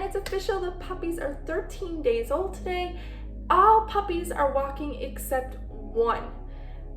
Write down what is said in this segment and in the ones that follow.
it's official, the puppies are 13 days old today. All puppies are walking except one.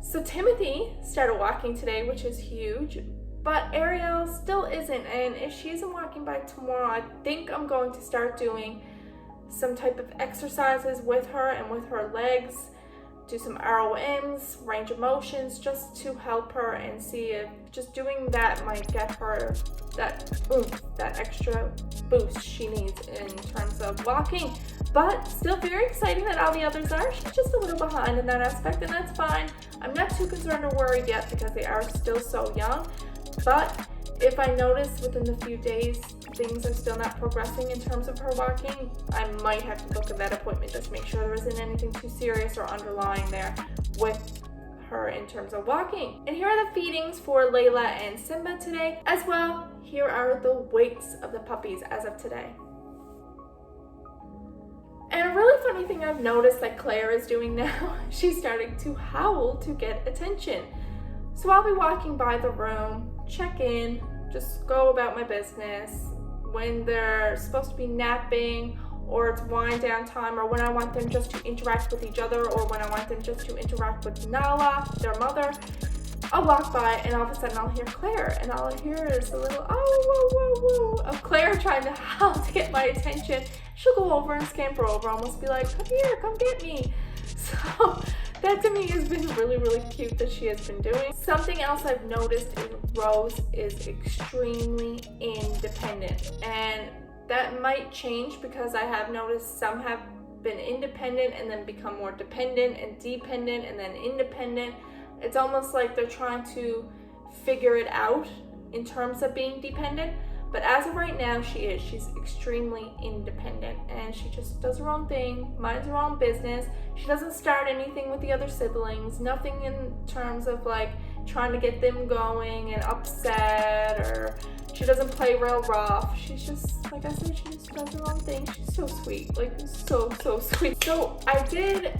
So Timothy started walking today, which is huge, but Ariel still isn't, and if she isn't walking by tomorrow, I think I'm going to start doing some type of exercises with her and with her legs, do some ROMs, range of motions, just to help her and see if just doing that might get her that oomph, that extra boost she needs in terms of walking. But still very exciting that all the others are. She's just a little behind in that aspect, and that's fine. I'm not too concerned or worried yet because they are still so young. But if I notice within the few days things are still not progressing in terms of her walking, I might have to book a vet appointment just to make sure there isn't anything too serious or underlying there with her in terms of walking. And here are the feedings for Layla and Simba today. As well, here are the weights of the puppies as of today. And a really funny thing I've noticed that Claire is doing now, she's starting to howl to get attention. So I'll be walking by the room, check in, just go about my business. When they're supposed to be napping, or it's wind down time, or when I want them just to interact with each other, or when I want them just to interact with Nala, their mother, I'll walk by and all of a sudden I'll hear Claire, and all I hear is a little oh whoa whoa whoa of Claire trying to howl to get my attention. She'll go over and scamper over, almost be like, come here, come get me. So that to me has been really, really cute that she has been doing. Something else I've noticed is Rose is extremely independent, and that might change because I have noticed some have been independent and then become more dependent and dependent and then independent. It's almost like they're trying to figure it out in terms of being dependent. But as of right now, she's extremely independent, and she just does her own thing, minds her own business. She doesn't start anything with the other siblings, nothing in terms of like trying to get them going and upset, or she doesn't play real rough. She's just, like I said, she just does her own thing. She's so sweet, like so sweet. So I did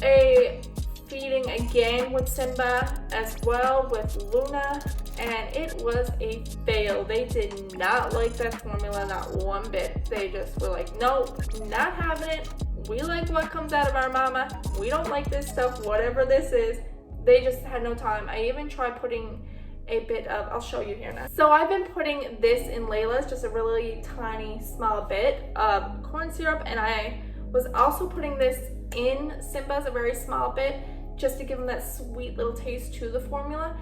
a feeding again with Simba as well with Luna, and it was a fail. They did not like that formula, not one bit. They just were like, nope, not having it. We like what comes out of our mama. We don't like this stuff, whatever this is. They just had no time. I even tried putting a bit of, I'll show you here now. So I've been putting this in Layla's, just a really tiny small bit of corn syrup, and I was also putting this in Simba's, a very small bit, just to give him that sweet little taste to the formula.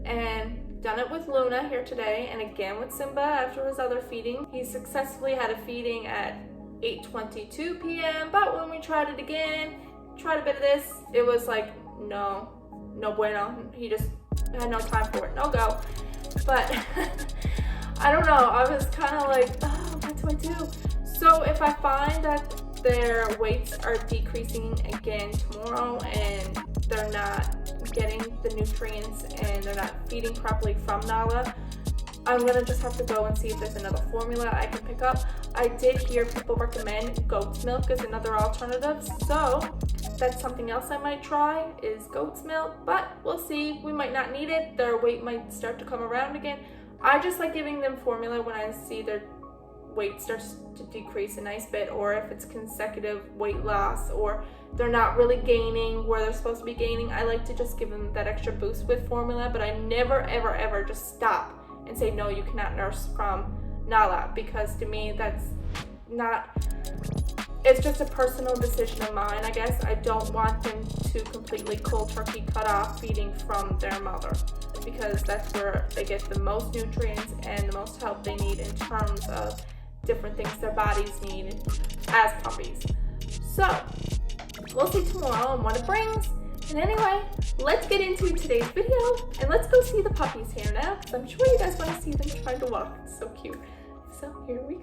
And done it with Luna here today, and again with Simba after his other feeding. He successfully had a feeding at 8:22 p.m. but when we tried it again, tried a bit of this, it was like no bueno. He just had no time for it, no go. But I don't know, I was kind of like, oh, what do I do? So if I find that their weights are decreasing again tomorrow and they're not getting the nutrients and they're not feeding properly from Nala, I'm gonna just have to go and see if there's another formula I can pick up. I did hear people recommend goat's milk as another alternative, so that's something else I might try, is goat's milk, but we'll see. We might not need it. Their weight might start to come around again. I just like giving them formula when I see their weight starts to decrease a nice bit, or if it's consecutive weight loss, or they're not really gaining where they're supposed to be gaining. I like to just give them that extra boost with formula, but I never ever just stop and say, no, you cannot nurse from Nala, because to me that's not, it's just a personal decision of mine, I guess. I don't want them to completely cold turkey cut off feeding from their mother, because that's where they get the most nutrients and the most help they need in terms of different things their bodies need as puppies. So we'll see tomorrow and what it brings. And anyway, let's get into today's video and let's go see the puppies here now, because I'm sure you guys want to see them trying to walk. It's so cute. So here we go.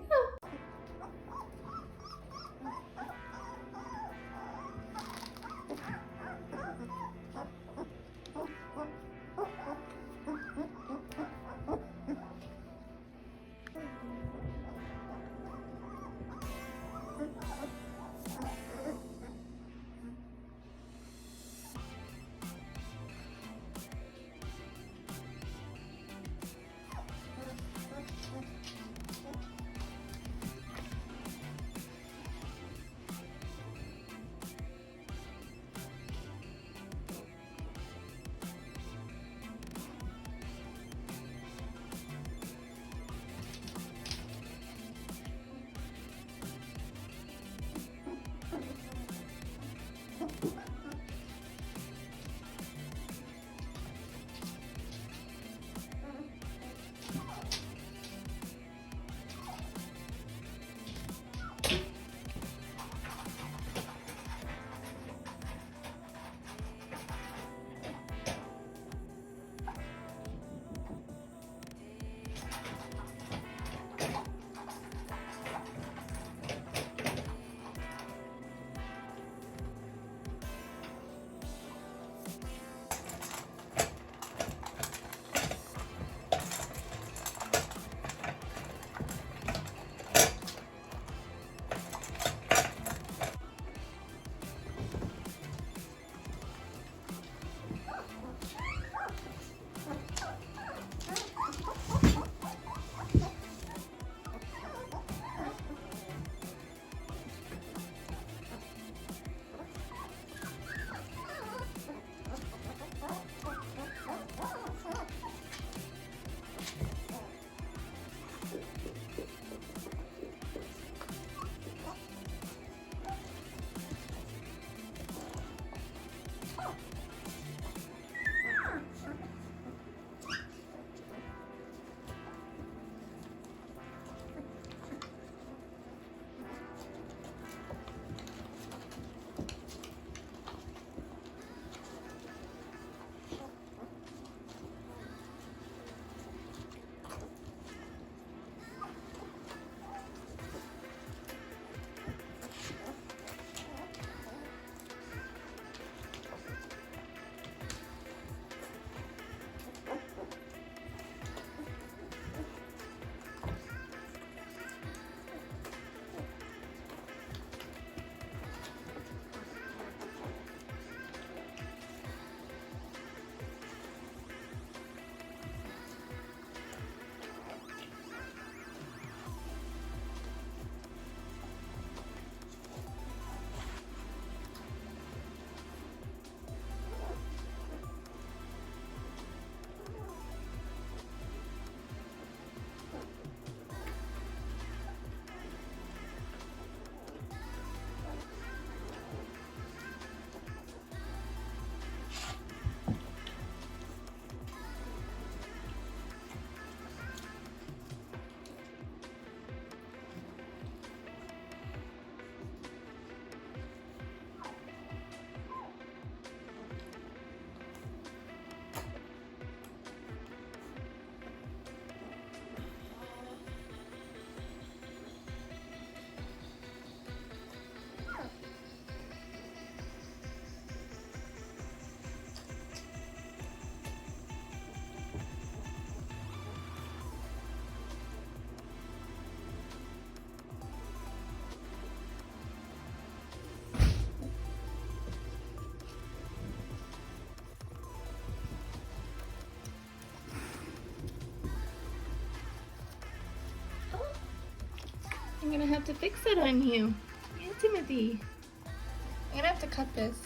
I'm gonna have to fix it on you. Yeah, Timothy. I'm gonna have to cut this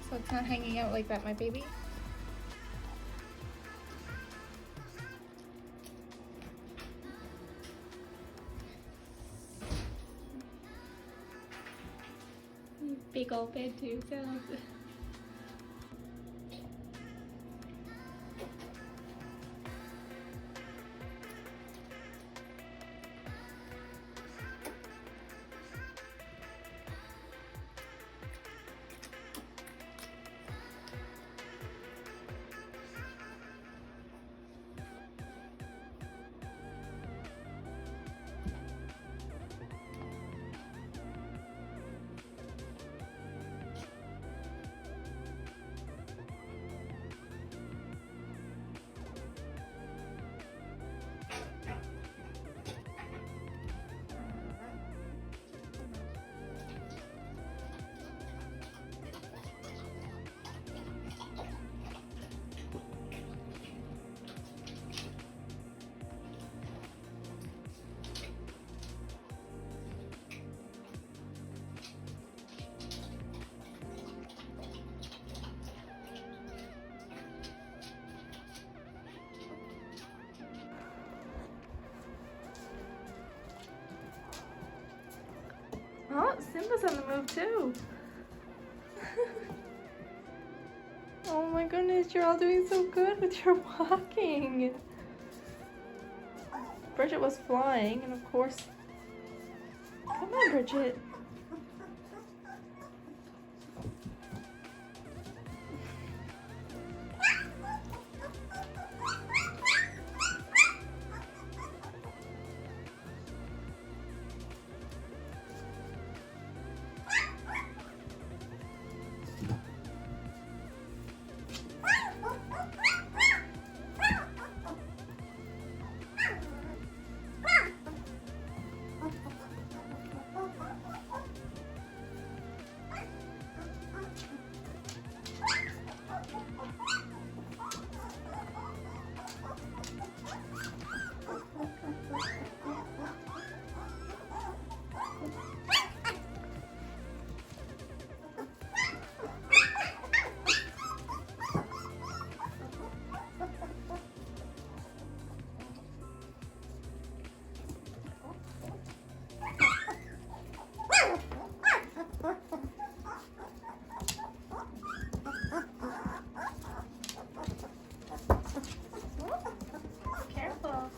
so it's not hanging out like that, my baby. Big old bed too, so oh, Simba's on the move too. Oh my goodness, you're all doing so good with your walking. Bridget was flying, and of course, come on, Bridget. Careful.